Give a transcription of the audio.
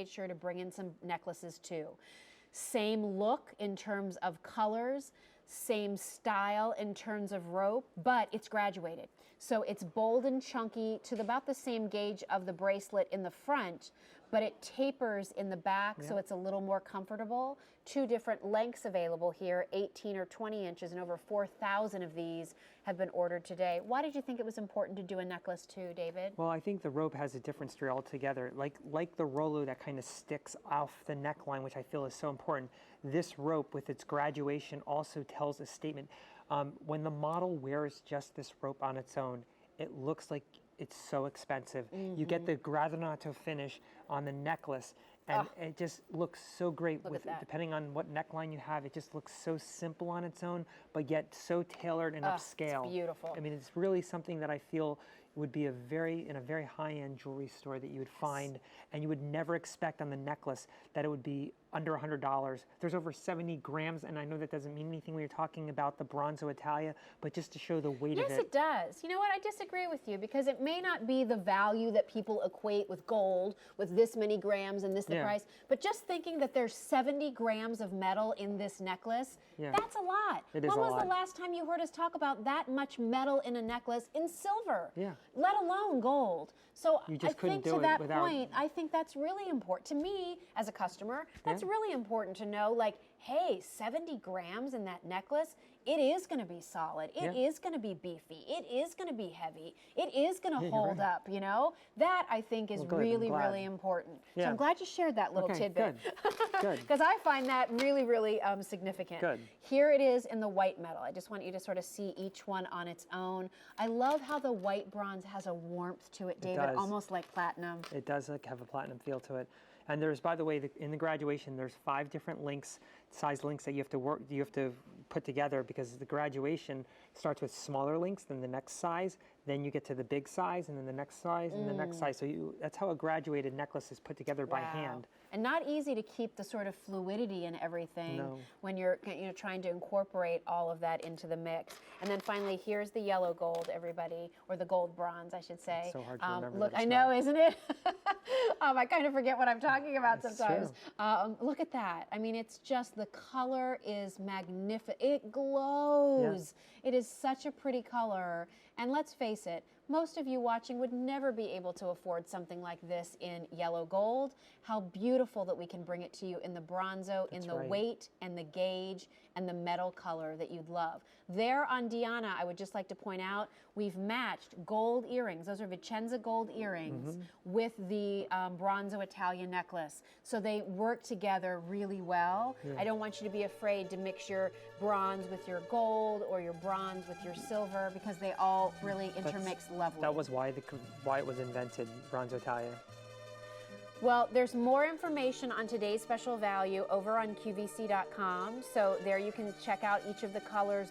made sure to bring in some necklaces too. Same look in terms of colors, same style in terms of rope, but it's graduated. So it's bold and chunky to about the same gauge of the bracelet in the front, but it tapers in the back, so it's a little more comfortable. 2 different lengths available here, 18 or 20 inches, and over 4,000 of these have been ordered today. Why did you think it was important to do a necklace too, David? Well, I think the rope has a different story altogether. Like the Rolo that kind of sticks off the neckline, which I feel is so important, this rope with its graduation also tells a statement. When the model wears just this rope on its own, it looks like it's so expensive. You get the gradinato finish on the necklace, and it just looks so great. Depending on what neckline you have, it just looks so simple on its own, but yet so tailored and upscale. It's beautiful. I mean, it's really something that I feel would be in a very high-end jewelry store that you would find, and you would never expect on the necklace that it would be under $100. There's over 70 grams, and I know that doesn't mean anything when you're talking about the Bronzo Italia, but just to show the weight of it. Yes, it does. You know what? I disagree with you, because it may not be the value that people equate with gold, with this many grams and this the price, but just thinking that there's 70 grams of metal in this necklace, that's a lot. It is when a was lot. the last time you heard us talk about that much metal in a necklace in silver? Yeah. Let alone gold. So You just I couldn't think to do it that without- point, I think that's really important. To me, as a customer, that's really important to know, like, hey, 70 grams in that necklace, it is going to be solid. It is going to be beefy. It is going to be heavy. It is going to hold up, you know? That, I think, is really, really important. So I'm glad you shared that little tidbit. Good. Because I find that really, really significant. Good. Here it is in the white metal. I just want you to sort of see each one on its own. I love how the white bronze has a warmth to it, David, almost like platinum. It does have a platinum feel to it. And there's, by the way, in the graduation, there's 5 different links, size links that you have to put together, because the graduation starts with smaller links than the next size, then you get to the big size, and then the next size, and the next size. So that's how a graduated necklace is put together by hand. And not easy to keep the sort of fluidity and everything when you're trying to incorporate all of that into the mix. And then finally, here's the yellow gold, everybody, or the gold bronze, I should say. It's so hard to remember. Look, I know, isn't it? I kind of forget what I'm talking about sometimes. Look at that. I mean, it's just, the color is magnificent. It glows. It is such a pretty color. And let's face it, most of you watching would never be able to afford something like this in yellow gold. How beautiful that we can bring it to you in the bronzo, in the weight and the gauge and the metal color that you'd love. There on Diana, I would just like to point out, we've matched gold earrings. Those are Vicenza gold earrings with the Bronzo Italian necklace. So they work together really well. I don't want you to be afraid to mix your bronze with your gold or your bronze with your silver, because they all really intermix lovely. That was why it was invented, Bronzo Italia. Well, there's more information on today's special value over on QVC.com. So there you can check out each of the colors.